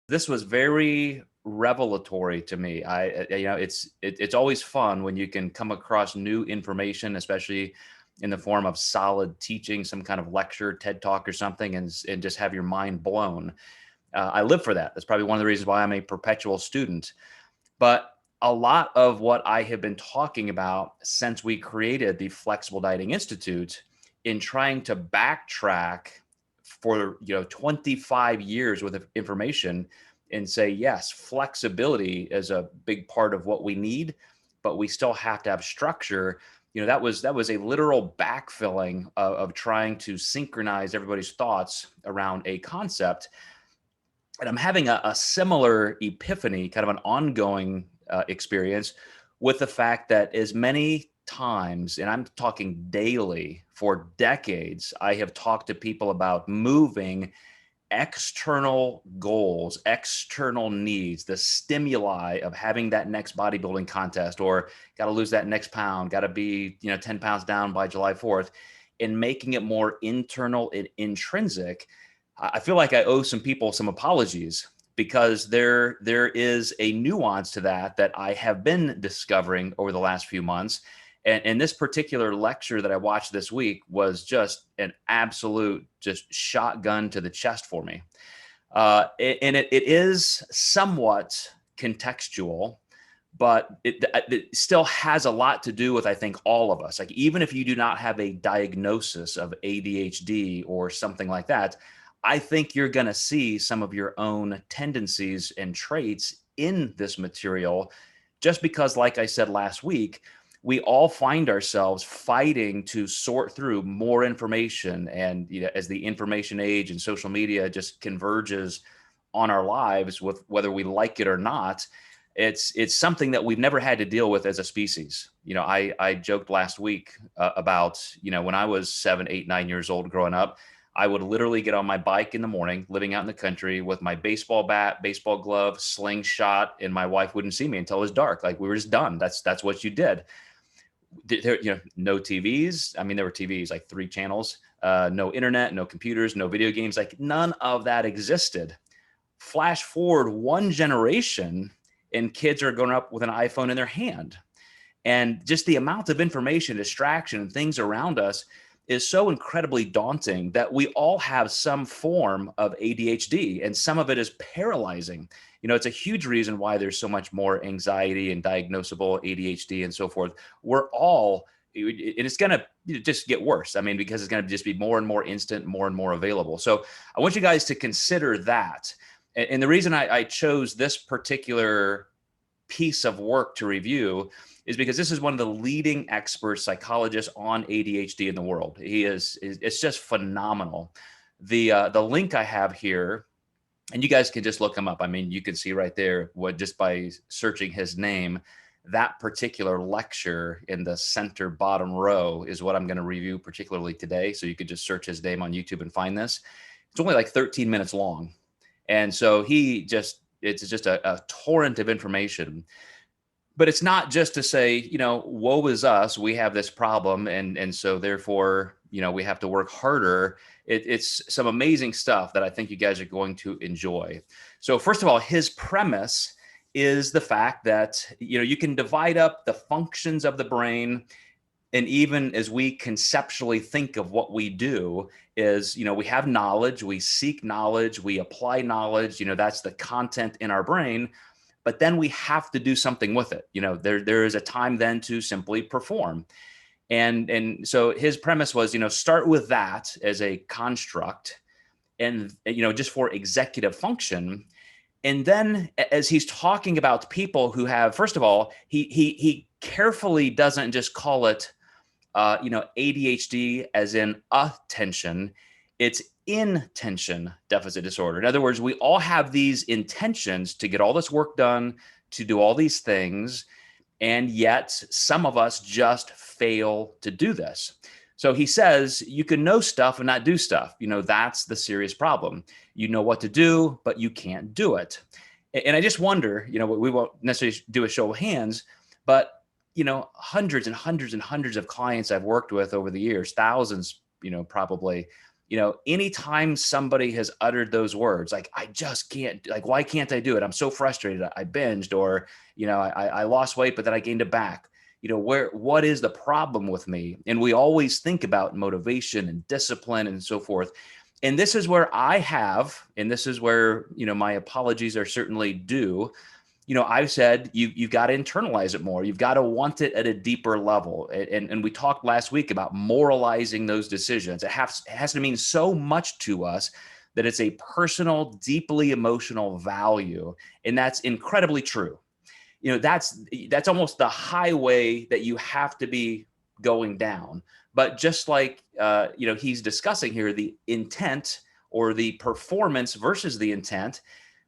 This was very revelatory to me. It's always fun when you can come across new information, especially in the form of solid teaching, some kind of lecture, TED talk or something, and just have your mind blown. I live for that. That's probably one of the reasons why I'm a perpetual student. But a lot of what I have been talking about since we created the Flexible Dieting Institute in trying to backtrack for 25 years worth of information and say, yes, flexibility is a big part of what we need, but we still have to have structure. That was a literal backfilling of trying to synchronize everybody's thoughts around a concept. And I'm having a similar epiphany, kind of an ongoing experience with the fact that as many times, and I'm talking daily for decades, I have talked to people about moving external goals, external needs, the stimuli of having that next bodybuilding contest, or got to lose that next pound, got to be 10 pounds down by July 4th, and making it more internal and intrinsic. I feel like I owe some people some apologies because there is a nuance to that I have been discovering over the last few months. And this particular lecture that I watched this week was just an absolute just shotgun to the chest for me. And it is somewhat contextual, but it still has a lot to do with, I think, all of us. Like, even if you do not have a diagnosis of ADHD or something like that, I think you're going to see some of your own tendencies and traits in this material, just because, like I said last week, we all find ourselves fighting to sort through more information. And as the information age and social media just converges on our lives, with whether we like it or not, it's something that we've never had to deal with as a species. I joked last week about, when I was 7, 8, 9 years old growing up, I would literally get on my bike in the morning, living out in the country, with my baseball bat, baseball glove, slingshot, and my wife wouldn't see me until it was dark. Like, we were just done. That's what you did. There, no TVs. I mean, there were TVs, like 3 channels, no internet, no computers, no video games. Like, none of that existed. Flash forward one generation, and kids are growing up with an iPhone in their hand. And just the amount of information, distraction, and things around us is so incredibly daunting that we all have some form of ADHD, and some of it is paralyzing. It's a huge reason why there's so much more anxiety and diagnosable ADHD and so forth. We're all, and it's going to just get worse. I mean, because it's going to just be more and more instant, more and more available. So I want you guys to consider that. And the reason I chose this particular piece of work to review is because this is one of the leading expert psychologists on ADHD in the world. It's just phenomenal. The link I have here, and you guys can just look him up. I mean, you can see right there, just by searching his name, that particular lecture in the center bottom row is what I'm going to review particularly today. So you could just search his name on YouTube and find this. It's only like 13 minutes long. And so it's just a torrent of information. But it's not just to say, woe is us, we have this problem, and so therefore, we have to work harder. It's some amazing stuff that I think you guys are going to enjoy. So first of all, his premise is the fact that, you can divide up the functions of the brain. And even as we conceptually think of what we do is, we have knowledge, we seek knowledge, we apply knowledge, that's the content in our brain. But then we have to do something with it. There is a time then to simply perform. And so his premise was, start with that as a construct, and, just for executive function. And then as he's talking about people who have, first of all, he carefully doesn't just call it, ADHD as in attention. It's intention deficit disorder. In other words, we all have these intentions to get all this work done, to do all these things, and yet some of us just fail to do this. So he says you can know stuff and not do stuff. That's the serious problem. You know what to do, but you can't do it. And I just wonder, we won't necessarily do a show of hands, but hundreds and hundreds and hundreds of clients I've worked with over the years, thousands, probably, Anytime somebody has uttered those words, like, I just can't, like, why can't I do it? I'm so frustrated. I binged, or, I lost weight, but then I gained it back. What is the problem with me? And we always think about motivation and discipline and so forth. And this is where and this is where, my apologies are certainly due. I've said you've got to internalize it more. You've got to want it at a deeper level. And we talked last week about moralizing those decisions. It has to mean so much to us that it's a personal, deeply emotional value. And that's incredibly true. That's almost the highway that you have to be going down. But just like, he's discussing here, the intent or the performance versus the intent,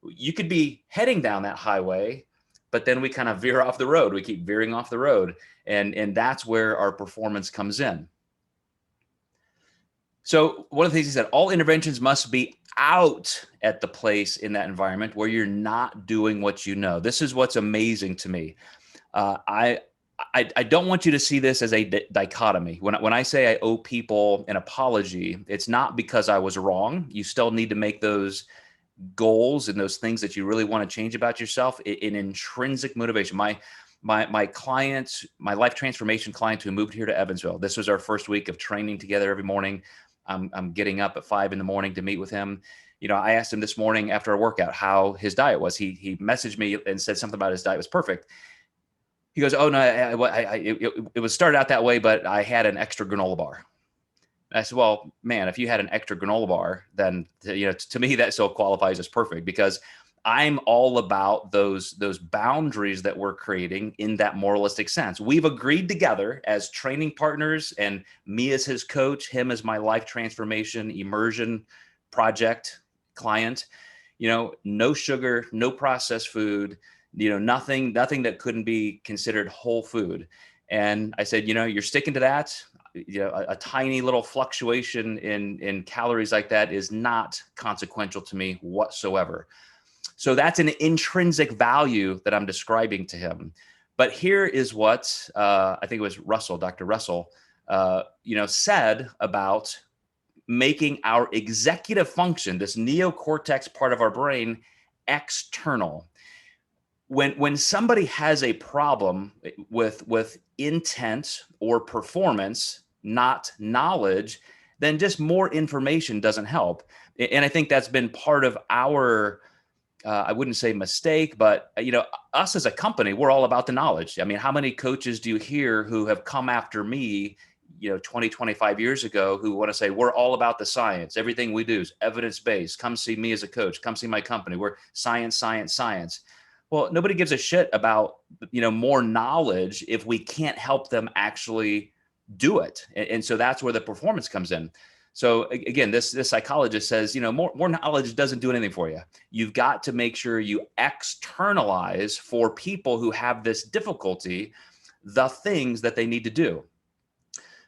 you could be heading down that highway, but then we kind of veer off the road. We keep veering off the road. And that's where our performance comes in. So one of the things he said, all interventions must be out at the place in that environment where you're not doing what you know. This is what's amazing to me. I don't want you to see this as a dichotomy. When I say I owe people an apology, it's not because I was wrong. You still need to make those goals and those things that you really want to change about yourself in intrinsic motivation. My client, my life transformation client who moved here to Evansville, this was our first week of training together every morning. I'm getting up at 5 a.m. to meet with him. I asked him this morning after a workout how his diet was. He messaged me and said something about his diet was perfect. He goes, "Oh no, it was started out that way, but I had an extra granola bar." I said, "Well, man, if you had an extra granola bar, then to me that still qualifies as perfect, because I'm all about those boundaries that we're creating in that moralistic sense. We've agreed together as training partners, and me as his coach, him as my life transformation immersion project client. No sugar, no processed food. Nothing that couldn't be considered whole food." And I said, "You're sticking to that. A tiny little fluctuation in calories like that is not consequential to me whatsoever." So that's an intrinsic value that I'm describing to him. But here is what I think it was Dr. Russell, said about making our executive function, this neocortex part of our brain, external. When somebody has a problem with intent or performance, not knowledge, then just more information doesn't help. And I think that's been part of our, I wouldn't say mistake, but us as a company, we're all about the knowledge. I mean, how many coaches do you hear who have come after me, 20, 25 years ago, who want to say, we're all about the science. Everything we do is evidence-based. Come see me as a coach. Come see my company. We're science, science, science. Well, nobody gives a shit about, more knowledge if we can't help them actually do it. And so that's where the performance comes in. So again, this psychologist says, more knowledge doesn't do anything for you. You've got to make sure you externalize for people who have this difficulty, the things that they need to do.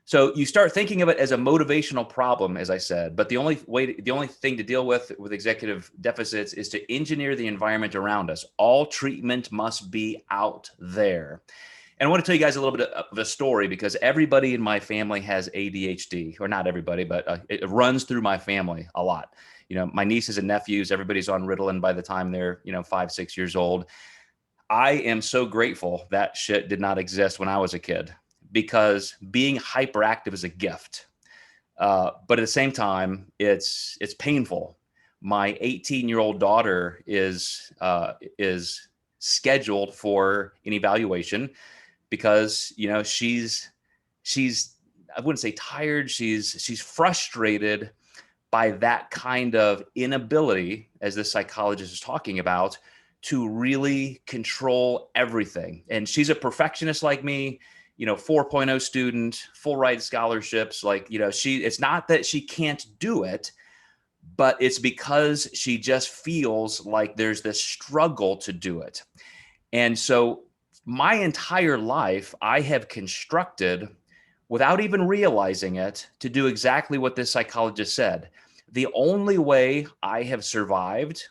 So you start thinking of it as a motivational problem, as I said, but the only thing to deal with executive deficits is to engineer the environment around us. All treatment must be out there. And I want to tell you guys a little bit of a story, because everybody in my family has ADHD, or not everybody, but it runs through my family a lot. My nieces and nephews, everybody's on Ritalin by the time they're, 5, 6 years old. I am so grateful that shit did not exist when I was a kid, because being hyperactive is a gift. But at the same time, it's painful. My 18-year-old daughter is scheduled for an evaluation because, she's I wouldn't say tired. She's frustrated by that kind of inability, as the psychologist is talking about, to really control everything. And she's a perfectionist like me. 4.0 student, full ride scholarships. It's not that she can't do it, but it's because she just feels like there's this struggle to do it. And so my entire life, I have constructed, without even realizing it, to do exactly what this psychologist said. The only way I have survived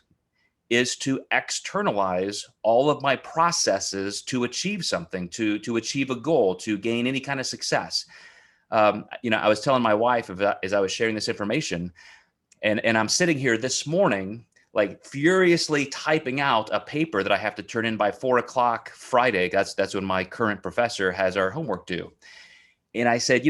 is to externalize all of my processes to achieve something, to achieve a goal, to gain any kind of success. I was telling my wife as I was sharing this information, and I'm sitting here this morning, like furiously typing out a paper that I have to turn in by 4 o'clock Friday. That's when my current professor has our homework due. And I said,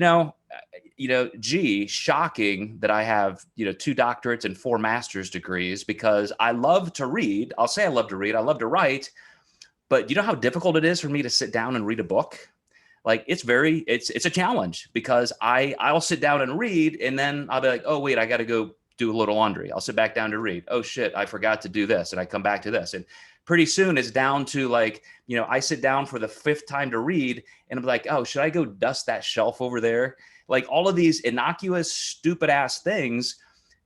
gee, shocking that I have, 2 doctorates and 4 master's degrees, because I love to read. I'll say I love to read. I love to write. But you know how difficult it is for me to sit down and read a book? Like it's a challenge, because I'll sit down and read, and then I'll be like, oh wait, I got to go do a little laundry. I'll sit back down to read. Oh shit, I forgot to do this. And I come back to this. And pretty soon it's down to like, I sit down for the 5th time to read, and I'm like, oh, should I go dust that shelf over there? Like all of these innocuous, stupid ass things.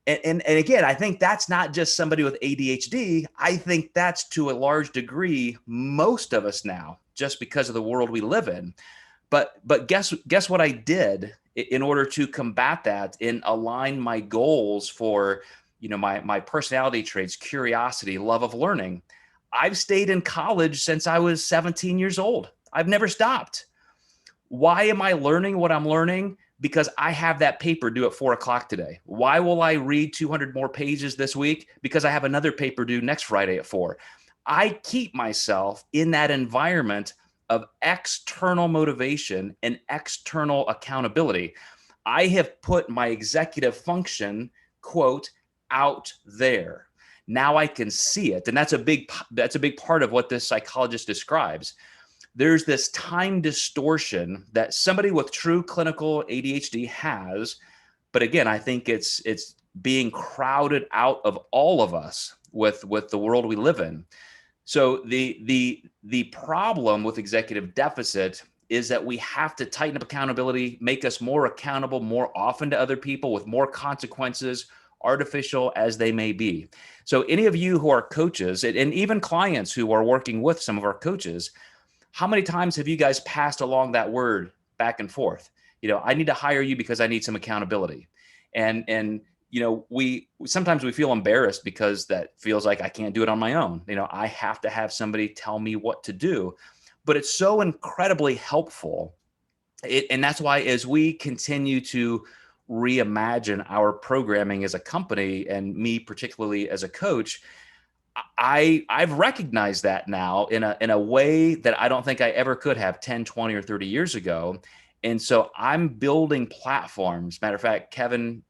And again, I think that's not just somebody with ADHD. I think that's to a large degree most of us now, just because of the world we live in. But guess what I did in order to combat that and align my goals for, my personality traits, curiosity, love of learning. I've stayed in college since I was 17 years old. I've never stopped. Why am I learning what I'm learning? Because I have that paper due at 4 o'clock today. Why will I read 200 more pages this week? Because I have another paper due next Friday at 4. I keep myself in that environment of external motivation and external accountability. I have put my executive function, quote, out there. Now I can see it. And that's a big part of what this psychologist describes. There's this time distortion that somebody with true clinical ADHD has. But again, I think it's being crowded out of all of us with the world we live in. So the problem with executive deficit is that we have to tighten up accountability, make us more accountable more often to other people with more consequences, artificial as they may be. So any of you who are coaches, and even clients who are working with some of our coaches, how many times have you guys passed along that word back and forth? I need to hire you because I need some accountability. And we sometimes feel embarrassed because that feels like I can't do it on my own. I have to have somebody tell me what to do, but it's so incredibly helpful. And that's why, as we continue to reimagine our programming as a company, and me particularly as a coach, I've recognized that now in a way that I don't think I ever could have 10, 20, or 30 years ago. And so I'm building platforms. Matter of fact, Kevin,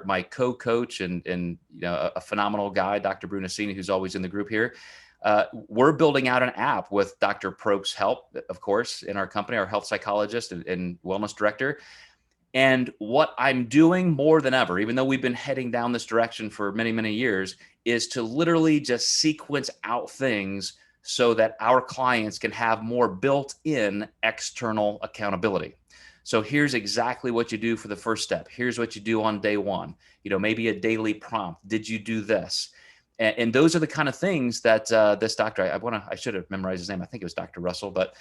my co-coach and a phenomenal guy, Dr. Brunacini, who's always in the group here. We're building out an app with Dr. Proke's help, of course, in our company, our health psychologist and wellness director. And what I'm doing more than ever, even though we've been heading down this direction for many, many years, is to literally just sequence out things so that our clients can have more built-in external accountability. So here's exactly what you do for the first step. Here's what you do on day one. Maybe a daily prompt. Did you do this? And those are the kind of things that this doctor, I should have memorized his name. I think it was Dr. Russell, but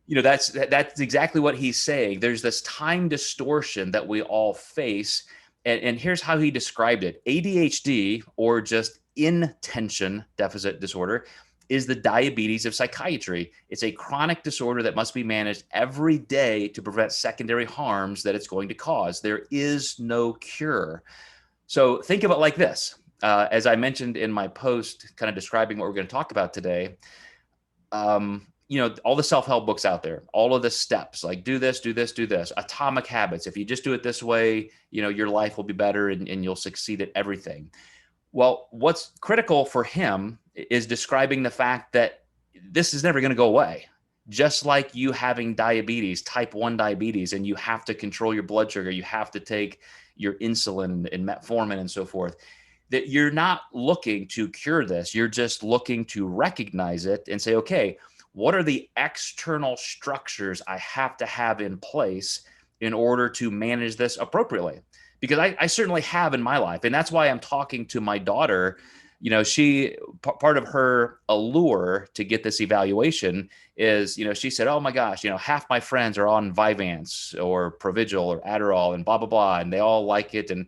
that's exactly what he's saying. There's this time distortion that we all face. And here's how he described it. ADHD, or just inattention deficit disorder, is the diabetes of psychiatry. It's a chronic disorder that must be managed every day to prevent secondary harms that it's going to cause. There is no cure. So think of it like this. As I mentioned in my post, kind of describing what we're going to talk about today, all the self-help books out there, all of the steps, like do this, do this, do this, atomic habits. If you just do it this way, your life will be better and you'll succeed at everything. Well, what's critical for him is describing the fact that this is never going to go away. Just like you having diabetes, type 1 diabetes, and you have to control your blood sugar, you have to take your insulin and metformin and so forth, that you're not looking to cure this. You're just looking to recognize it and say, okay, what are the external structures I have to have in place in order to manage this appropriately? Because I certainly have in my life. And that's why I'm talking to my daughter. Part of her allure to get this evaluation is, she said, oh my gosh, half my friends are on Vyvanse or Provigil or Adderall and blah, blah, blah. And they all like it. And,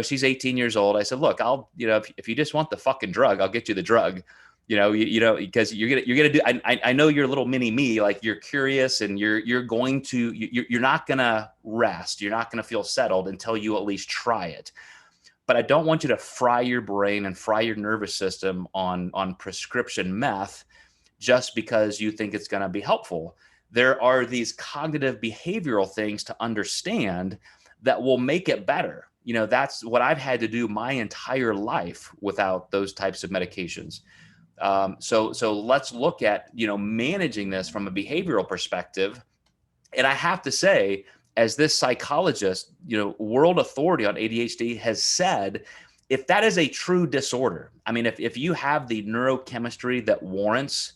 she's 18 years old. I said, look, if you just want the fucking drug, I'll get you the drug. because you're gonna do. I know you're a little mini me, like you're curious and you're not gonna rest. You're not gonna feel settled until you at least try it. But I don't want you to fry your brain and fry your nervous system on prescription meth just because you think it's gonna be helpful. There are these cognitive behavioral things to understand that will make it better. That's what I've had to do my entire life without those types of medications. So let's look at, managing this from a behavioral perspective. And I have to say, as this psychologist, world authority on ADHD has said, if that is a true disorder, I mean, if you have the neurochemistry that warrants,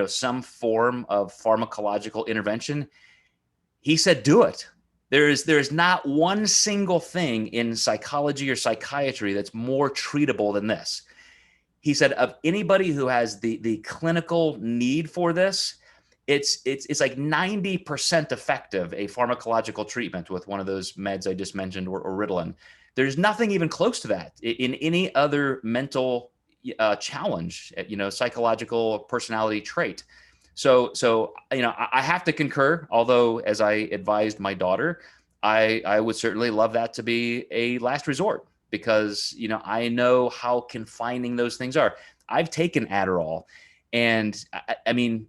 some form of pharmacological intervention, he said, do it. There's not one single thing in psychology or psychiatry that's more treatable than this. He said of anybody who has the clinical need for this, it's like 90% effective, a pharmacological treatment with one of those meds I just mentioned, or Ritalin. There's nothing even close to that in any other mental challenge, psychological personality trait. So I have to concur. Although, as I advised my daughter, I would certainly love that to be a last resort, because I know how confining those things are. I've taken Adderall, and I mean,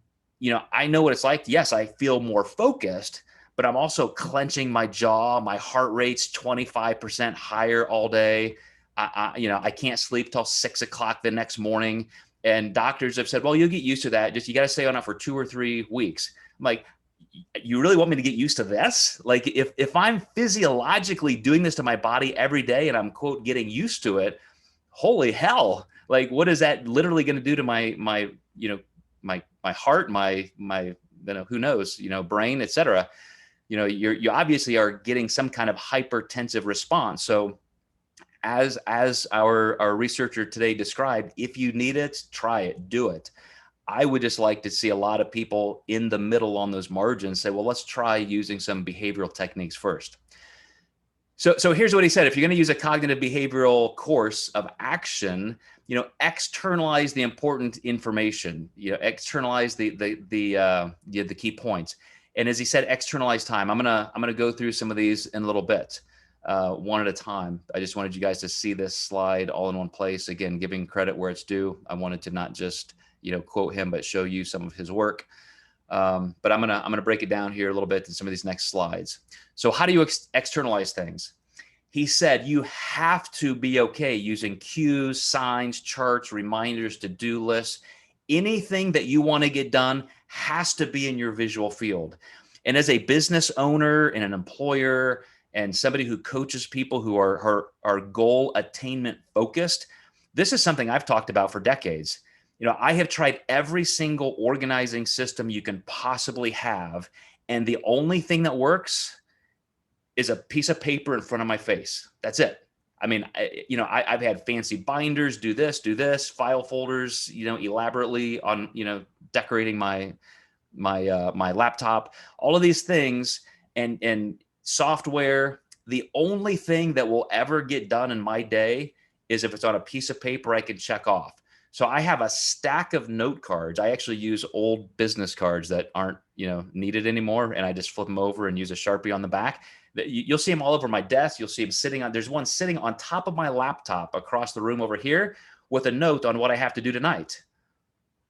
I know what it's like. Yes, I feel more focused, but I'm also clenching my jaw. My heart rate's 25% higher all day. I can't sleep till 6 o'clock the next morning. And doctors have said, well, you'll get used to that. Just, you got to stay on it for 2 or 3 weeks. I'm like, you really want me to get used to this? Like, if I'm physiologically doing this to my body every day and I'm, quote, getting used to it, holy hell. Like, what is that literally going to do to my heart, my who knows, brain, et cetera. You obviously are getting some kind of hypertensive response. So as our researcher today described, if you need it, try it, do it. I would just like to see a lot of people in the middle on those margins say, well, let's try using some behavioral techniques first. So here's what he said. If you're going to use a cognitive behavioral course of action, externalize the important information, externalize the key points. And as he said, externalize time. I'm going to go through some of these in a little bit, one at a time. I just wanted you guys to see this slide all in one place. Again, giving credit where it's due. I wanted to not just, quote him, but show you some of his work. But I'm gonna break it down here a little bit in some of these next slides. So how do you externalize things? He said you have to be okay using cues, signs, charts, reminders, to-do lists. Anything that you want to get done has to be in your visual field. And as a business owner and an employer and somebody who coaches people who are goal attainment focused, this is something I've talked about for decades. I have tried every single organizing system you can possibly have, and the only thing that works is a piece of paper in front of my face. That's it. I mean, I've had fancy binders, do this, file folders, elaborately on, decorating my laptop, all of these things, and software. The only thing that will ever get done in my day is if it's on a piece of paper I can check off. So I have a stack of note cards. I actually use old business cards that aren't, needed anymore. And I just flip them over and use a Sharpie on the back. You'll see them all over my desk. You'll see them there's one sitting on top of my laptop across the room over here with a note on what I have to do tonight.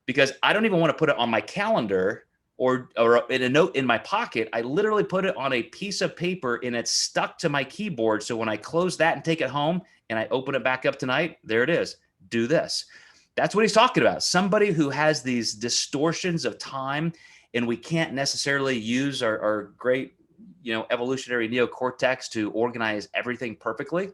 Because I don't even want to put it on my calendar or in a note in my pocket. I literally put it on a piece of paper and it's stuck to my keyboard. So when I close that and take it home and I open it back up tonight, there it is. Do this. That's what he's talking about. Somebody who has these distortions of time, and we can't necessarily use our great, evolutionary neocortex to organize everything perfectly.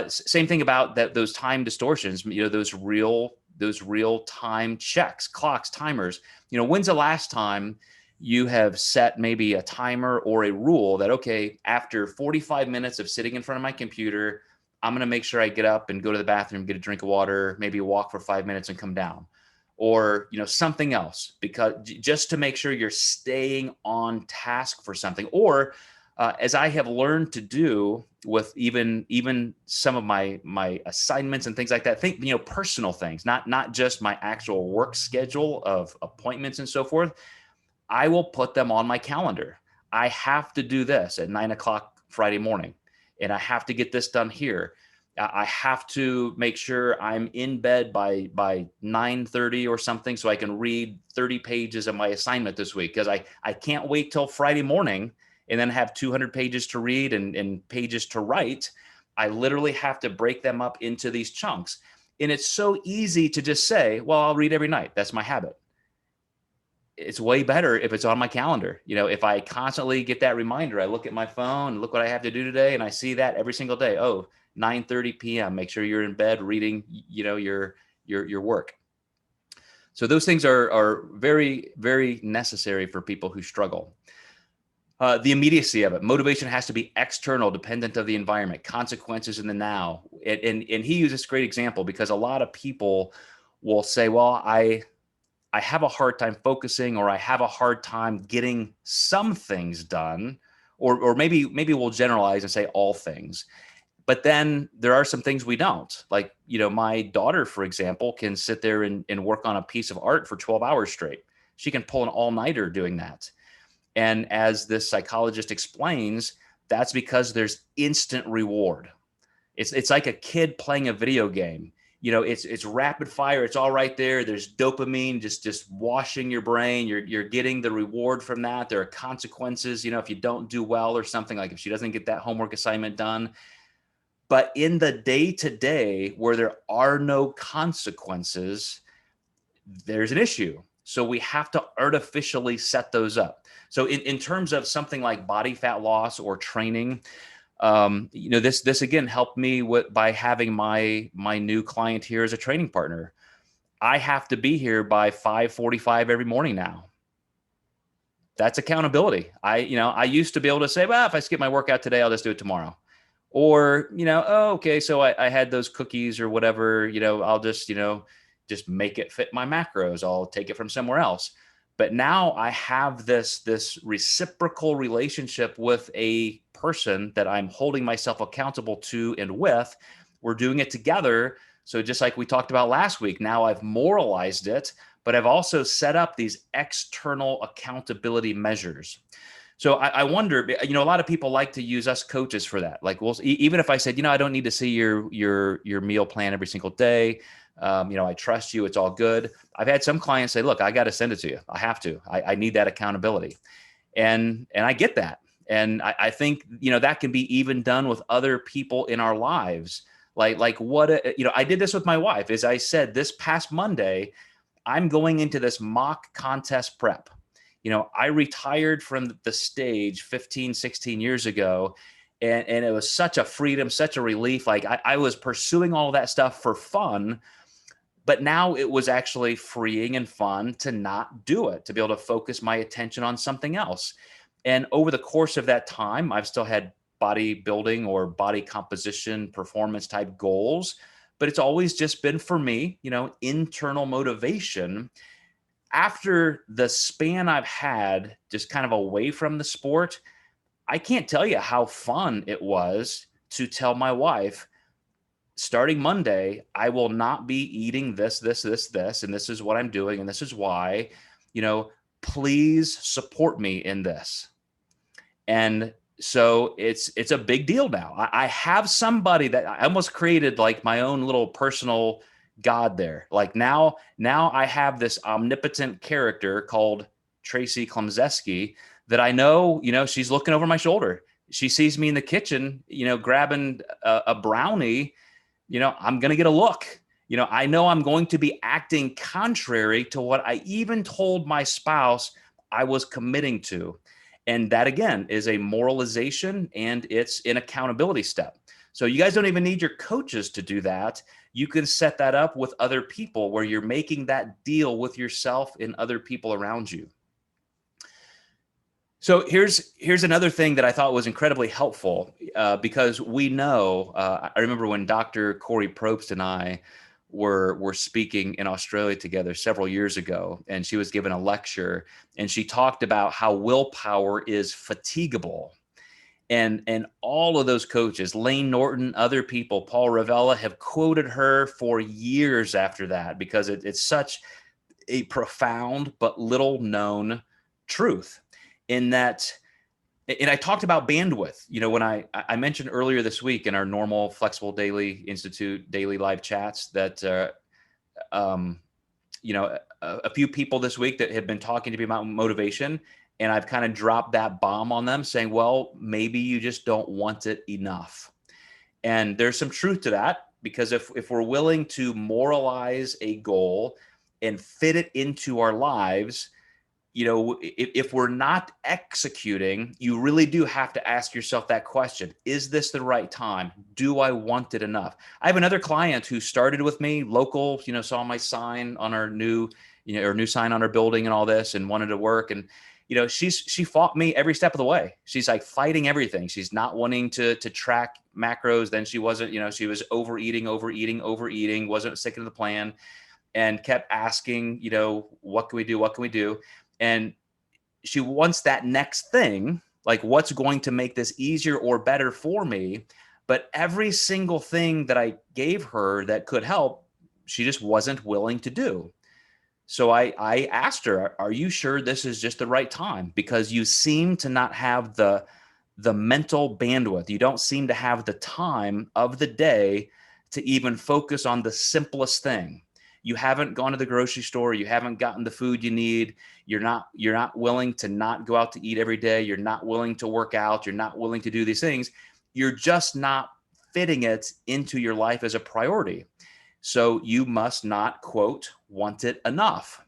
Same thing about those time distortions, those real time checks, clocks, timers. When's the last time you have set maybe a timer or a rule that, okay, after 45 minutes of sitting in front of my computer, I'm going to make sure I get up and go to the bathroom, get a drink of water, maybe walk for 5 minutes and come down, or, something else, because just to make sure you're staying on task for something. Or as I have learned to do with even some of my assignments and things like that, think, personal things, not just my actual work schedule of appointments and so forth. I will put them on my calendar. I have to do this at 9 o'clock Friday morning, and I have to get this done here. I have to make sure I'm in bed by 9:30 or something so I can read 30 pages of my assignment this week, because I can't wait till Friday morning and then have 200 pages to read and pages to write. I literally have to break them up into these chunks. And it's so easy to just say, well, I'll read every night. That's my habit. It's way better if it's on my calendar. If I constantly get that reminder, I look at my phone, look what I have to do today, and I see that every single day. Oh, 9:30 p.m. Make sure you're in bed reading, your work. So those things are very, very necessary for people who struggle. The immediacy of it. Motivation has to be external, dependent of the environment, consequences in the now. And he uses this great example because a lot of people will say, well, I have a hard time focusing, or I have a hard time getting some things done, or maybe we'll generalize and say all things. But then there are some things we don't. Like, my daughter, for example, can sit there and work on a piece of art for 12 hours straight. She can pull an all-nighter doing that. And as this psychologist explains, that's because there's instant reward. It's like a kid playing a video game. It's rapid fire. It's all right there. There's dopamine just washing your brain. You're getting the reward from that. There are consequences, if you don't do well or something, like if she doesn't get that homework assignment done. But in the day-to-day where there are no consequences, there's an issue. So we have to artificially set those up. So in terms of something like body fat loss or training, this again helped me by having my new client here as a training partner. I have to be here by 5:45 every morning now. That's accountability. I used to be able to say, well, if I skip my workout today, I'll just do it tomorrow. Or, oh, okay, so I had those cookies or whatever, I'll just make it fit my macros. I'll take it from somewhere else. But now I have this reciprocal relationship with a person that I'm holding myself accountable to and with. We're doing it together. So just like we talked about last week, now I've moralized it, but I've also set up these external accountability measures. So I wonder, a lot of people like to use us coaches for that. Like, well, even if I said, I don't need to see your meal plan every single day. I trust you. It's all good. I've had some clients say, look, I got to send it to you. I have to. I need that accountability. And I get that. And I think, that can be even done with other people in our lives. Like what, I did this with my wife. As I said, this past Monday, I'm going into this mock contest prep. I retired from the stage 15, 16 years ago. And it was such a freedom, such a relief. Like I was pursuing all of that stuff for fun. But now it was actually freeing and fun to not do it, to be able to focus my attention on something else. And over the course of that time, I've still had bodybuilding or body composition, performance type goals, but it's always just been for me, internal motivation. After the span I've had just kind of away from the sport, I can't tell you how fun it was to tell my wife, starting Monday, I will not be eating this, and this is what I'm doing, and this is why, please support me in this. And so it's a big deal now. I have somebody that I almost created like my own little personal God there. Like now I have this omnipotent character called Tracy Klemczewski that I know, she's looking over my shoulder. She sees me in the kitchen, grabbing a brownie. I'm going to get a look. I know I'm going to be acting contrary to what I even told my spouse I was committing to. And that, again, is a moralization, and it's an accountability step. So you guys don't even need your coaches to do that. You can set that up with other people where you're making that deal with yourself and other people around you. So here's another thing that I thought was incredibly helpful because we know, I remember when Dr. Corey Probst and I were speaking in Australia together several years ago, and she was given a lecture, and she talked about how willpower is fatigable. And all of those coaches, Lane Norton, other people, Paul Ravella, have quoted her for years after that, because it's such a profound but little known truth in that. And I talked about bandwidth, when I mentioned earlier this week in our normal Flexible Daily Institute daily live chats that, um, a few people this week that have been talking to me about motivation, and I've kind of dropped that bomb on them saying, well, maybe you just don't want it enough. And there's some truth to that, because if we're willing to moralize a goal and fit it into our lives, if we're not executing, you really do have to ask yourself that question. Is this the right time? Do I want it enough? I have another client who started with me, local, saw my sign on our new, or new sign on our building and all this, and wanted to work. And, she fought me every step of the way. She's like fighting everything. She's not wanting to track macros. Then she wasn't, she was overeating, wasn't sticking to the plan, and kept asking, what can we do? What can we do? And she wants that next thing, like what's going to make this easier or better for me. But every single thing that I gave her that could help, she just wasn't willing to do. So I asked her, are you sure this is just the right time? Because you seem to not have the mental bandwidth. You don't seem to have the time of the day to even focus on the simplest thing. You haven't gone to the grocery store. You haven't gotten the food you need. You're not willing to not go out to eat every day. You're not willing to work out. You're not willing to do these things. You're just not fitting it into your life as a priority. So you must not, quote, want it enough.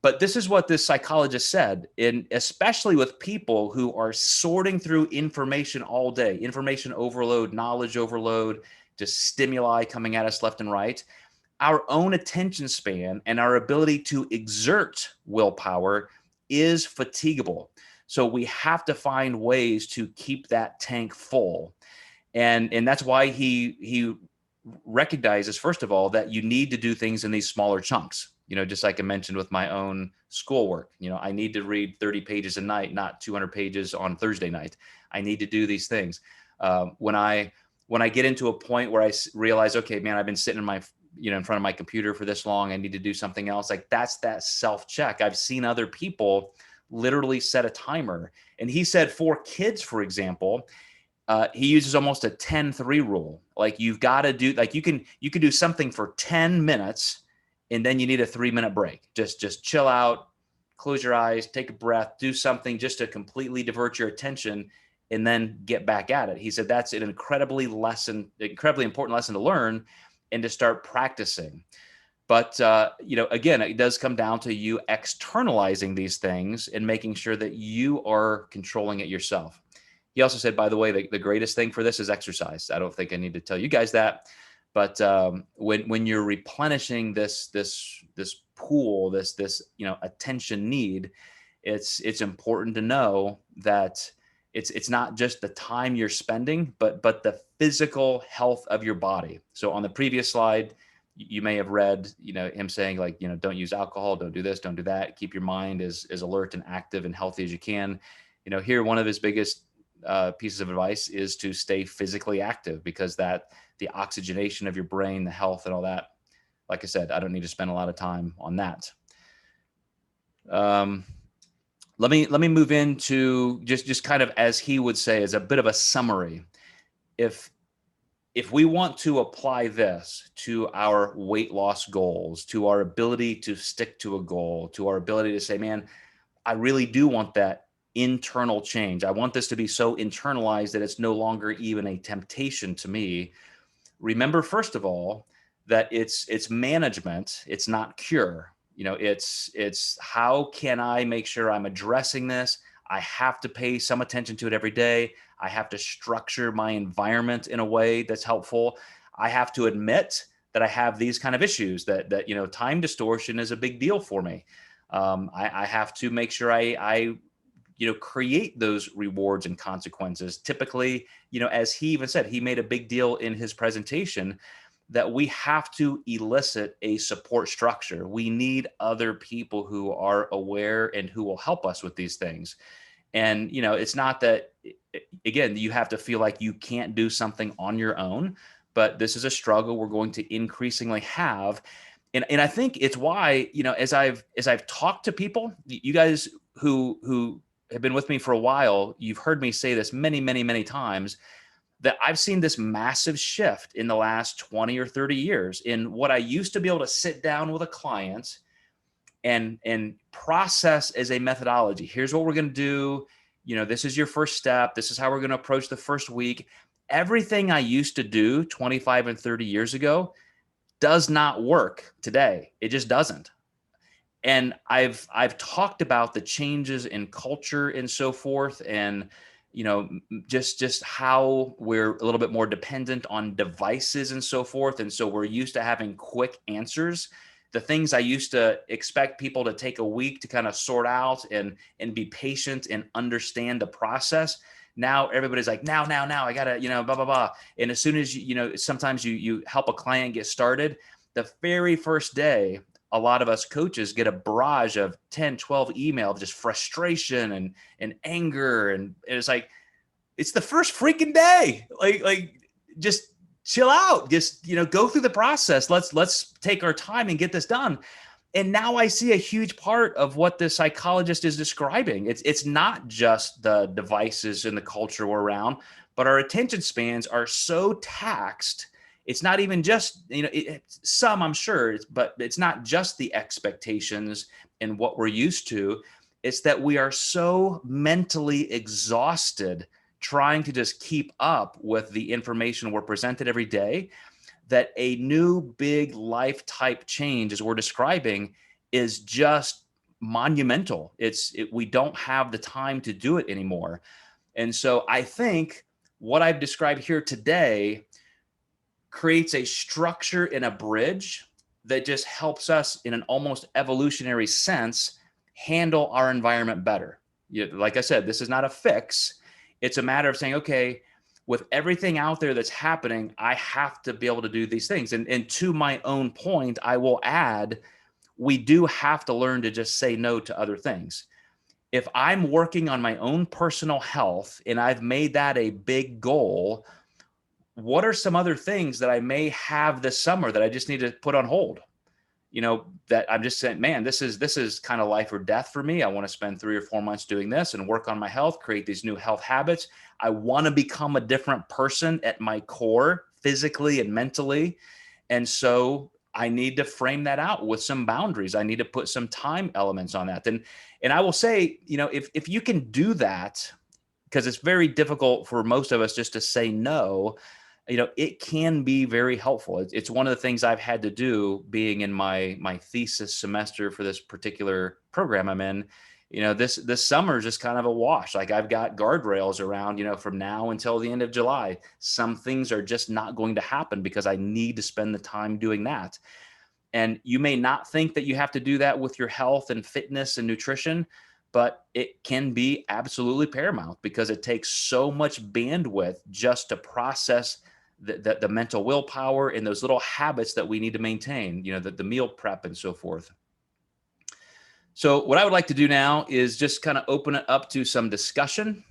But this is what this psychologist said, and especially with people who are sorting through information all day, information overload, knowledge overload, just stimuli coming at us left and right. Our own attention span and our ability to exert willpower is fatigable. So we have to find ways to keep that tank full. And that's why he recognizes, first of all, that you need to do things in these smaller chunks. Just like I mentioned with my own schoolwork, I need to read 30 pages a night, not 200 pages on Thursday night. I need to do these things. When I get into a point where I realize, okay, man, I've been sitting in front of my computer for this long, I need to do something else. Like that's that self-check. I've seen other people literally set a timer. And he said for kids, for example, he uses almost a 10-3 rule. Like you've got to do, like you can do something for 10 minutes and then you need a 3-minute break. Just chill out, close your eyes, take a breath, do something just to completely divert your attention and then get back at it. He said that's an incredibly important lesson to learn and to start practicing. But, again, it does come down to you externalizing these things and making sure that you are controlling it yourself. He also said, by the way, the greatest thing for this is exercise. I don't think I need to tell you guys that. But when you're replenishing this pool, this attention need, it's important to know that it's not just the time you're spending, but the physical health of your body. So on the previous slide, you may have read, him saying like, don't use alcohol, don't do this, don't do that. Keep your mind as alert and active and healthy as you can. Here, one of his biggest pieces of advice is to stay physically active, because the oxygenation of your brain, the health and all that, like I said, I don't need to spend a lot of time on that. Let me move into just kind of, as he would say, as a bit of a summary. If we want to apply this to our weight loss goals, to our ability to stick to a goal, to our ability to say, man, I really do want that internal change. I want this to be so internalized that it's no longer even a temptation to me. Remember, first of all, that it's management, it's not cure. It's how can I make sure I'm addressing this? I have to pay some attention to it every day. I have to structure my environment in a way that's helpful. I have to admit that I have these kind of issues, that time distortion is a big deal for me. I have to make sure I create those rewards and consequences. Typically, as he even said, he made a big deal in his presentation that we have to elicit a support structure. We need other people who are aware and who will help us with these things. And, it's not that, again, you have to feel like you can't do something on your own, but this is a struggle we're going to increasingly have. And I think it's why, as I've talked to people, you guys who have been with me for a while, you've heard me say this many, many, many times, that I've seen this massive shift in the last 20 or 30 years in what I used to be able to sit down with a client and process as a methodology. Here's what we're going to do. This is your first step. This is how we're going to approach the first week. Everything I used to do 25 and 30 years ago does not work today. It just doesn't. And I've talked about the changes in culture and so forth, and just how we're a little bit more dependent on devices and so forth, and so we're used to having quick answers. The things I used to expect people to take a week to kind of sort out and be patient and understand the process. Now everybody's like, now, I gotta, blah, blah, blah. And as soon as sometimes you help a client get started, the very first day, a lot of us coaches get a barrage of 10, 12 email of just frustration and anger. And it's like, it's the first freaking day. Like just chill out, just, go through the process. Let's take our time and get this done. And now I see a huge part of what the psychologist is describing. It's not just the devices and the culture we're around, but our attention spans are so taxed. It's not even just, some, I'm sure, but it's not just the expectations and what we're used to. It's that we are so mentally exhausted trying to just keep up with the information we're presented every day, that a new big life type change, as we're describing, is just monumental. We don't have the time to do it anymore. And so I think what I've described here today creates a structure and a bridge that just helps us in an almost evolutionary sense handle our environment better. Like I said, this is not a fix. It's a matter of saying, okay, with everything out there that's happening, I have to be able to do these things. And to my own point, I will add, we do have to learn to just say no to other things. If I'm working on my own personal health and I've made that a big goal, what are some other things that I may have this summer that I just need to put on hold? That I'm just saying, man, this is kind of life or death for me. I want to spend 3 or 4 months doing this and work on my health, create these new health habits. I want to become a different person at my core, physically and mentally. And so I need to frame that out with some boundaries. I need to put some time elements on that. And I will say, if you can do that, because it's very difficult for most of us just to say no, it can be very helpful. It's one of the things I've had to do being in my thesis semester for this particular program I'm in. This summer is just kind of a wash. Like I've got guardrails around, from now until the end of July. Some things are just not going to happen because I need to spend the time doing that. And you may not think that you have to do that with your health and fitness and nutrition, but it can be absolutely paramount because it takes so much bandwidth just to process the mental willpower and those little habits that we need to maintain, the meal prep and so forth. So what I would like to do now is just kind of open it up to some discussion,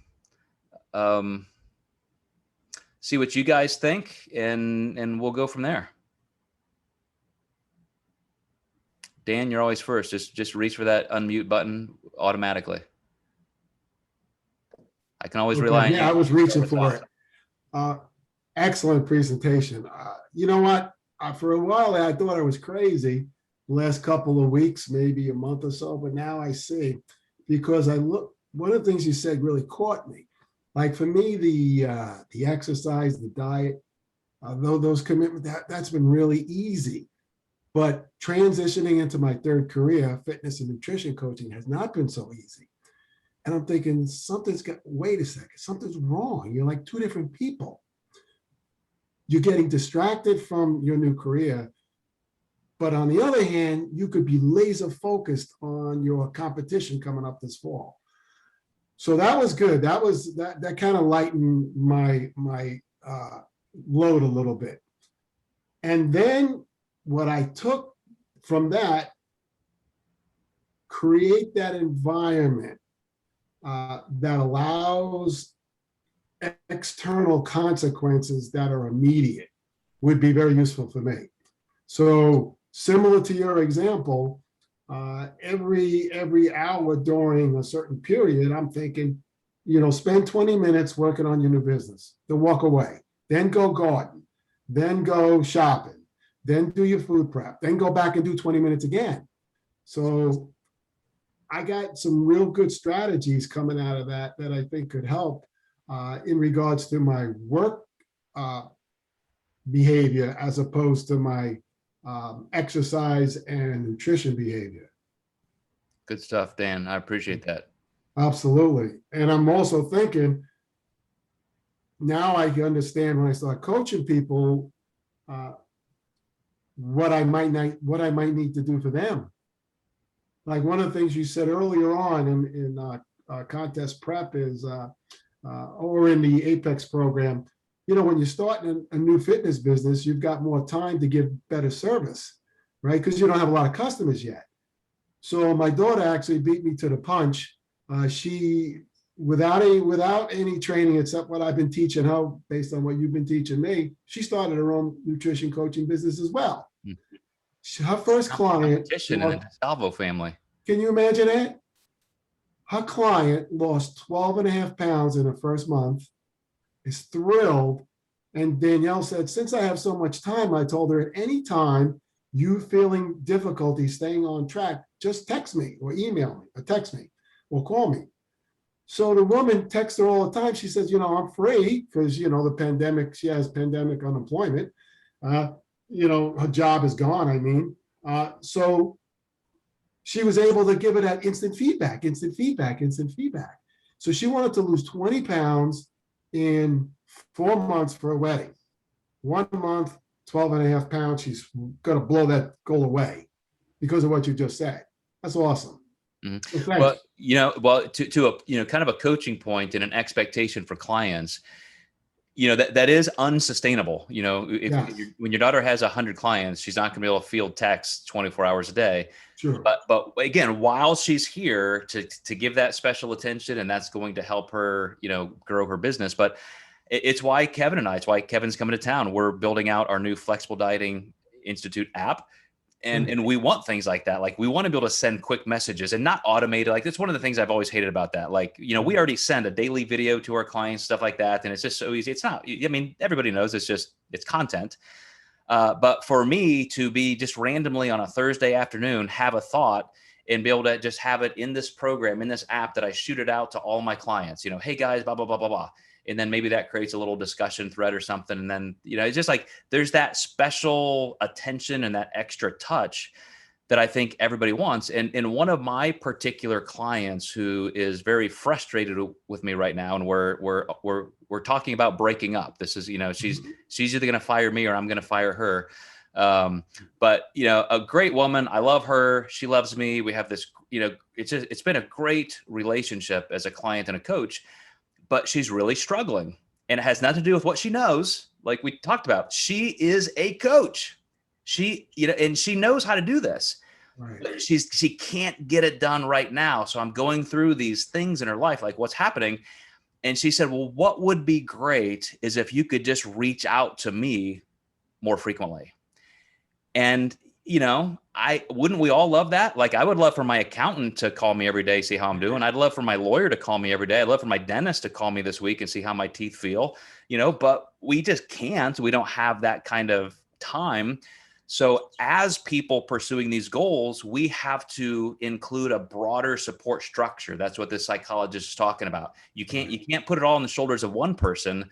see what you guys think, and we'll go from there. Dan, you're always first. Just reach for that unmute button automatically. I can always rely on you. Yeah, I was reaching for it. Excellent presentation. You know what? For a while, I thought I was crazy the last couple of weeks, maybe a month or so, but now I see, because one of the things you said really caught me. Like for me, the exercise, the diet, those commitments, that's been really easy. But transitioning into my third career, fitness and nutrition coaching, has not been so easy. And I'm thinking, wait a second, something's wrong. You're like two different people. You're getting distracted from your new career. But on the other hand, you could be laser focused on your competition coming up this fall. So that was good. That kind of lightened my load a little bit. And then what I took from that, create that environment that allows external consequences that are immediate would be very useful for me. So similar to your example, every hour during a certain period, I'm thinking, spend 20 minutes working on your new business, then walk away, then go garden, then go shopping, then do your food prep, then go back and do 20 minutes again. So I got some real good strategies coming out of that I think could help in regards to my work behavior as opposed to my exercise and nutrition behavior. Good stuff, Dan. I appreciate that. Absolutely. And I'm also thinking, now I understand when I start coaching people what I might need to do for them. Like one of the things you said earlier on in contest prep is, or in the Apex program, when you're starting a new fitness business, you've got more time to give better service, right? Because you don't have a lot of customers yet. So my daughter actually beat me to the punch. She, without any training except what I've been teaching her, based on what you've been teaching me, she started her own nutrition coaching business as well. Her first client, competition in the DeSalvo family. Can you imagine that? Her client lost 12 and a half pounds in her first month, is thrilled. And Danielle said, since I have so much time, I told her at any time you feeling difficulty staying on track, just text me or email me or text me or call me. So the woman texts her all the time. She says, I'm free because, the pandemic, she has pandemic unemployment. Her job is gone, I mean. So she was able to give her that instant feedback. So she wanted to lose 20 pounds in 4 months for a wedding. 1 month, 12 and a half pounds. She's going to blow that goal away because of what you just said. That's awesome. Mm-hmm. Well, to a, kind of a coaching point and an expectation for clients, that is unsustainable. When your daughter has 100 clients, she's not going to be able to field texts 24 hours a day. Sure. But again, while she's here to give that special attention, and that's going to help her, grow her business. But it's why it's why Kevin's coming to town. We're building out our new Flexible Dieting Institute app. And we want things like that. Like we want to be able to send quick messages and not automate it. Like that's one of the things I've always hated about that. Like, we already send a daily video to our clients, stuff like that. And it's just so easy. It's not, everybody knows it's content. But for me to be just randomly on a Thursday afternoon, have a thought and be able to just have it in this program, in this app that I shoot it out to all my clients, hey guys, blah, blah, blah, blah, blah. And then maybe that creates a little discussion thread or something. And then, it's just like, there's that special attention and that extra touch that I think everybody wants. And one of my particular clients who is very frustrated with me right now, and we're talking about breaking up. This is, she's either going to fire me or I'm going to fire her. But a great woman. I love her. She loves me. We have this, it's been a great relationship as a client and a coach. But she's really struggling, and it has nothing to do with what she knows. Like we talked about, she is a coach. She, and she knows how to do this. Right. But she can't get it done right now. So I'm going through these things in her life, like what's happening. And she said, well, what would be great is if you could just reach out to me more frequently. And wouldn't we all love that? Like I would love for my accountant to call me every day, see how I'm doing. I'd love for my lawyer to call me every day. I'd love for my dentist to call me this week and see how my teeth feel, but we just can't. We don't have that kind of time. So as people pursuing these goals, we have to include a broader support structure. That's what this psychologist is talking about. You can't put it all on the shoulders of one person.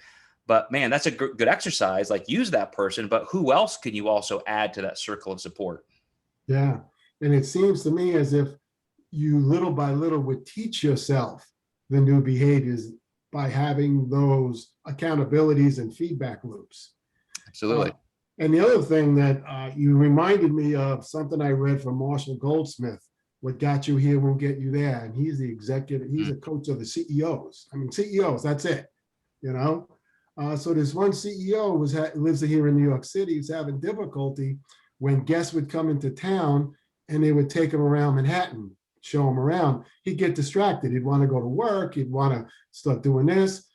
But man, that's a good exercise. Like use that person, but who else can you also add to that circle of support? Yeah. And it seems to me as if you little by little would teach yourself the new behaviors by having those accountabilities and feedback loops. Absolutely. And the other thing that you reminded me of something I read from Marshall Goldsmith, what got you here won't get you there. And he's the executive, he's a coach of the CEOs. I mean, CEOs, that's it, So this one CEO lives here in New York City. He's having difficulty when guests would come into town and they would take him around Manhattan show him around, he'd get distracted. He'd want to go to work. He'd want to start doing this.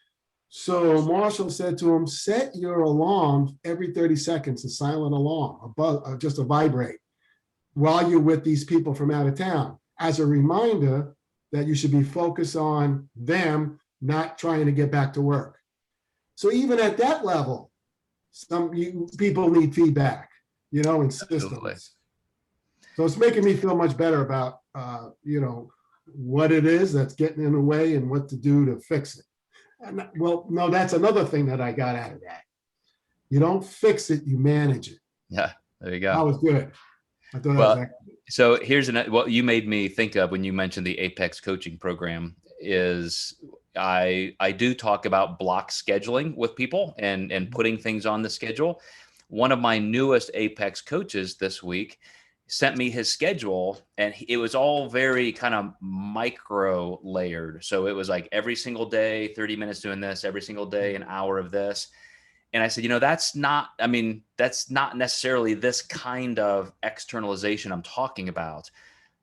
So Marshall said to him, set your alarm every 30 seconds, a silent alarm, just a vibrate, while you're with these people from out of town, as a reminder that you should be focused on them, not trying to get back to work. So even at that level, some people need feedback, and systems. So it's making me feel much better about, what it is that's getting in the way and what to do to fix it. And well, no, that's another thing that I got out of that. You don't fix it, you manage it. Yeah, there you go. That was good. I thought well, that was excellent. So here's what you made me think of when you mentioned the Apex coaching program is I do talk about block scheduling with people and putting things on the schedule. One of my newest Apex coaches this week sent me his schedule, and it was all very kind of micro layered. So it was like every single day, 30 minutes doing this, every single day, an hour of this. And I said, that's not necessarily this kind of externalization I'm talking about,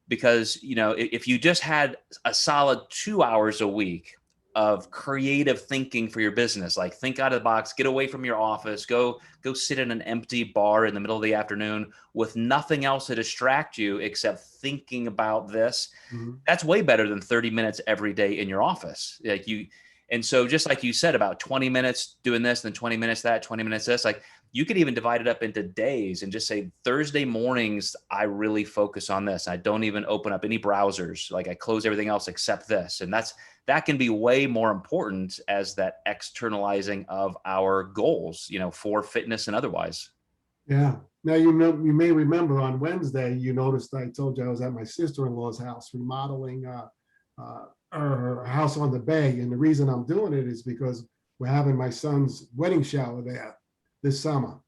because, if you just had a solid 2 hours a week of creative thinking for your business, like think out of the box, get away from your office, go sit in an empty bar in the middle of the afternoon with nothing else to distract you except thinking about this. Mm-hmm. That's way better than 30 minutes every day in your office. And so just like you said, about 20 minutes doing this, then 20 minutes that, 20 minutes this, like you could even divide it up into days and just say Thursday mornings, I really focus on this. I don't even open up any browsers. Like I close everything else except this. And that can be way more important as that externalizing of our goals, for fitness and otherwise. Yeah. Now, you may remember on Wednesday, you noticed I told you I was at my sister-in-law's house remodeling her house on the bay. And the reason I'm doing it is because we're having my son's wedding shower there this summer.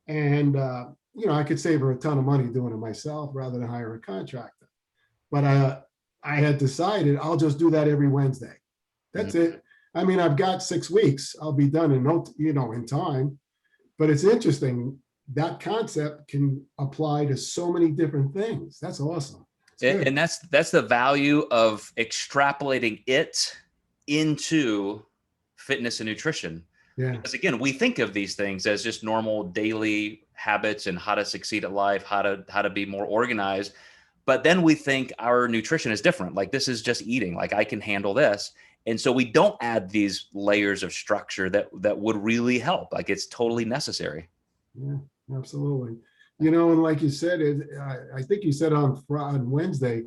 And, I could save her a ton of money doing it myself rather than hire a contractor. But I had decided I'll just do that every Wednesday. That's it. I mean, I've got 6 weeks. I'll be done in time. But it's interesting. That concept can apply to so many different things. That's awesome. And that's the value of extrapolating it into fitness and nutrition. Yeah. Because again, we think of these things as just normal daily habits and how to succeed at life, how to be more organized. But then we think our nutrition is different. Like this is just eating. Like I can handle this. And so we don't add these layers of structure that would really help. Like it's totally necessary. Yeah, absolutely. And like you said, I think you said on Wednesday,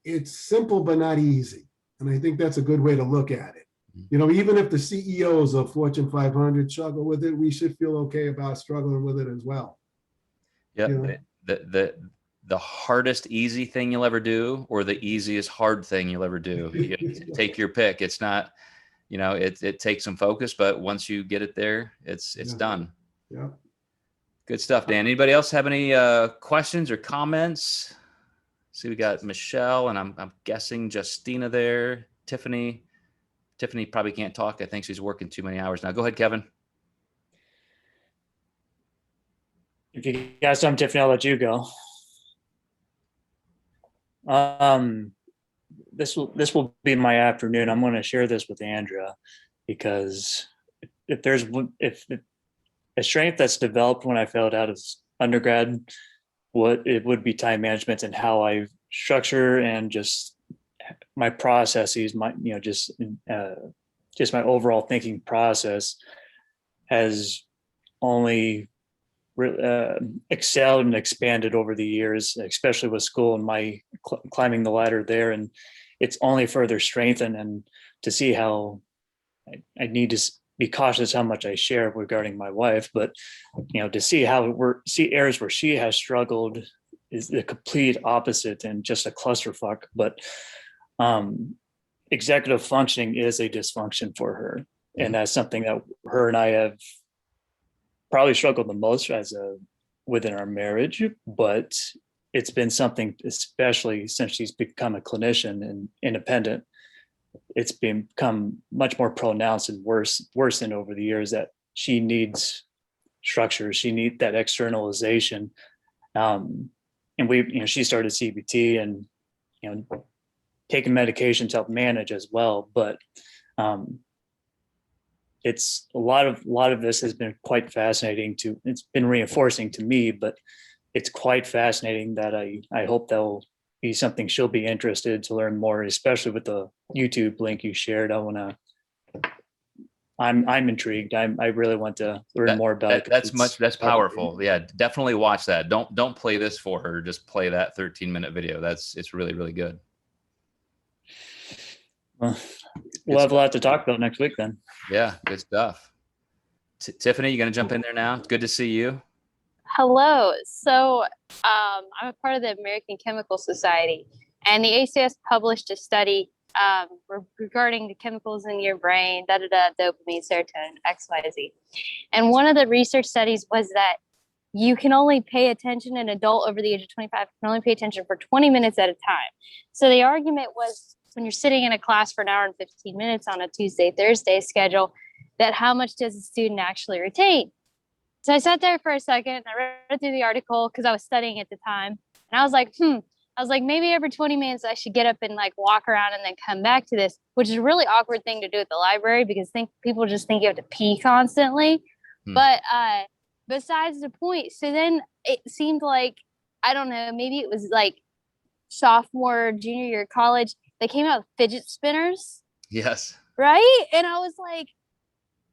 it's simple but not easy. And I think that's a good way to look at it. Even if the CEOs of Fortune 500 struggle with it, we should feel okay about struggling with it as well. Yeah. The hardest easy thing you'll ever do, or the easiest hard thing you'll ever do. Take your pick. It's not, it takes some focus, but once you get it there, it's done. Yeah. Good stuff, Dan. Anybody else have any questions or comments? See, we got Michelle, and I'm guessing Justina there. Tiffany probably can't talk. I think she's working too many hours now. Go ahead, Kevin. If you guys don't, Tiffany, I'll let you go. This will be my afternoon. I'm going to share this with Andrea, because if a strength that's developed when I failed out of undergrad, what it would be time management and how I structure and just my processes, just my overall thinking process has only excelled and expanded over the years, especially with school and my climbing the ladder there. And it's only further strengthened, and to see how I need to be cautious how much I share regarding my wife, but to see see areas where she has struggled is the complete opposite and just a clusterfuck. But executive functioning is a dysfunction for her, and that's something that her and I have probably struggled the most within our marriage. But it's been something, especially since she's become a clinician and independent, it's become much more pronounced and worsened over the years, that she needs structure. She needs that externalization. And she started CBT, and taking medication to help manage as well. But it's a lot of this has been quite fascinating it's been reinforcing to me, but it's quite fascinating that I hope that'll be something she'll be interested to learn more, especially with the YouTube link you shared. I'm intrigued. I really want to learn more about it. That's powerful. Yeah, definitely watch that. Don't play this for her. Just play that 13-minute video. It's really, really good. Well, we'll have a lot to talk about next week then. Yeah, good stuff. Tiffany, you going to jump in there now? Good to see you. Hello. So I'm a part of the American Chemical Society, and the ACS published a study regarding the chemicals in your brain, dopamine, serotonin, XYZ. And one of the research studies was that you can only pay attention, an adult over the age of 25 can only pay attention for 20 minutes at a time. So the argument was, when you're sitting in a class for an hour and 15 minutes on a Tuesday, Thursday schedule, that how much does a student actually retain? So I sat there for a second and I read through the article because I was studying at the time. And I was like, maybe every 20 minutes I should get up and like walk around and then come back to this, which is a really awkward thing to do at the library because people just think you have to pee constantly. But besides the point, so then it seemed like, I don't know, maybe it was like sophomore, junior year of college, they came out with fidget spinners. Yes. Right? And I was like,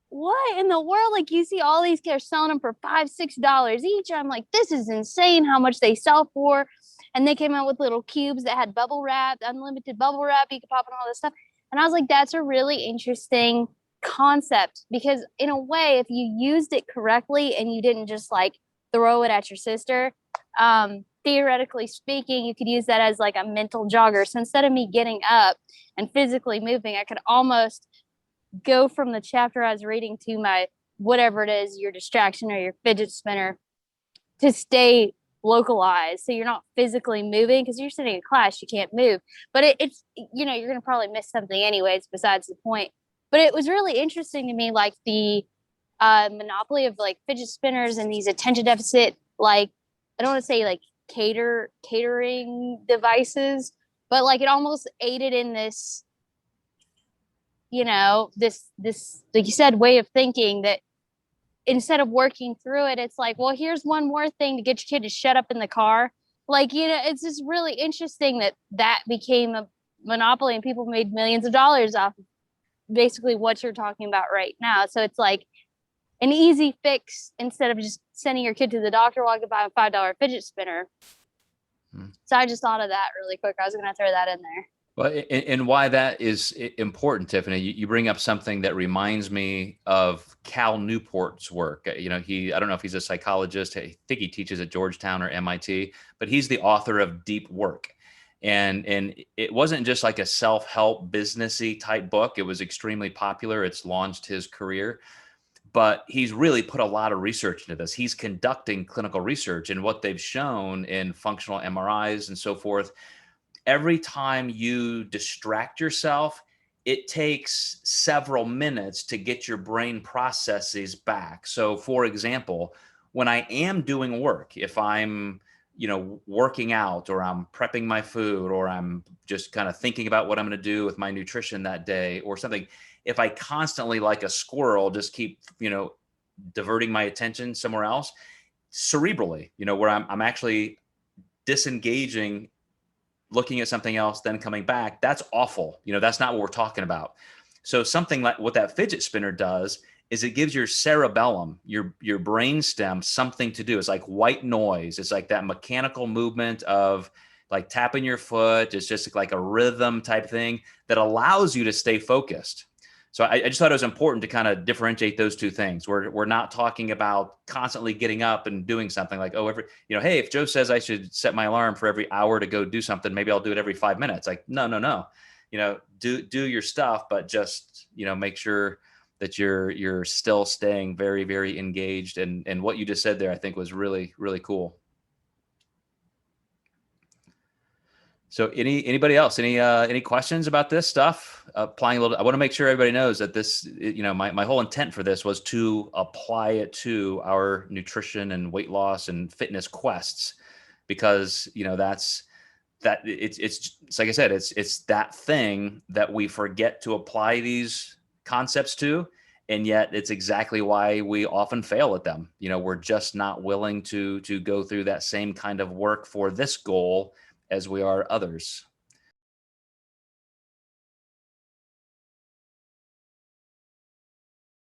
what in the world? Like, you see all these kids selling them for $5-6 each. I'm like, this is insane how much they sell for. And they came out with little cubes that had bubble wrap, unlimited bubble wrap. You could pop in all this stuff. And I was like, that's a really interesting concept, because in a way, if you used it correctly and you didn't just like throw it at your sister, theoretically speaking, you could use that as like a mental jogger. So instead of me getting up and physically moving, I could almost go from the chapter I was reading to my whatever it is, your distraction or your fidget spinner, to stay localized. So you're not physically moving, because you're sitting in class, you can't move. But it's you're going to probably miss something anyways, besides the point. But it was really interesting to me, like the monopoly of like fidget spinners and these attention deficit, like, I don't want to say like catering devices, but like it almost aided in this, this, like you said, way of thinking, that instead of working through it, it's like, well, here's one more thing to get your kid to shut up in the car. Like, it's just really interesting that became a monopoly and people made millions of dollars off of basically what you're talking about right now. So it's like an easy fix instead of just sending your kid to the doctor while you can buy a $5 fidget spinner. So I just thought of that really quick. I was going to throw that in there. Well, and why that is important, Tiffany, you bring up something that reminds me of Cal Newport's work. I don't know if he's a psychologist. I think he teaches at Georgetown or MIT, but he's the author of Deep Work. And it wasn't just like a self-help businessy type book. It was extremely popular. It's launched his career, but he's really put a lot of research into this. He's conducting clinical research, and what they've shown in functional MRIs and so forth, every time you distract yourself, it takes several minutes to get your brain processes back. So for example, when I am doing work, if I'm, working out, or I'm prepping my food, or I'm just kind of thinking about what I'm going to do with my nutrition that day or something, if I constantly, like a squirrel, just keep, diverting my attention somewhere else cerebrally, where I'm actually disengaging, looking at something else, then coming back, that's awful. That's not what we're talking about. So something like what that fidget spinner does is it gives your cerebellum, your brain stem, something to do. It's like white noise. It's like that mechanical movement of like tapping your foot. It's just like a rhythm type thing that allows you to stay focused. So I just thought it was important to kind of differentiate those two things. We're not talking about constantly getting up and doing something like, hey, if Joe says I should set my alarm for every hour to go do something, maybe I'll do it every 5 minutes. Like, no. Do your stuff, but just, make sure that you're still staying very, very engaged. And what you just said there, I think, was really, really cool. So anybody else, any questions about this stuff? Applying a little, I want to make sure everybody knows that this, my whole intent for this was to apply it to our nutrition and weight loss and fitness quests, because, that it's like I said, it's that thing that we forget to apply these concepts to, and yet it's exactly why we often fail at them. You know, we're just not willing to go through that same kind of work for this goal as we are others.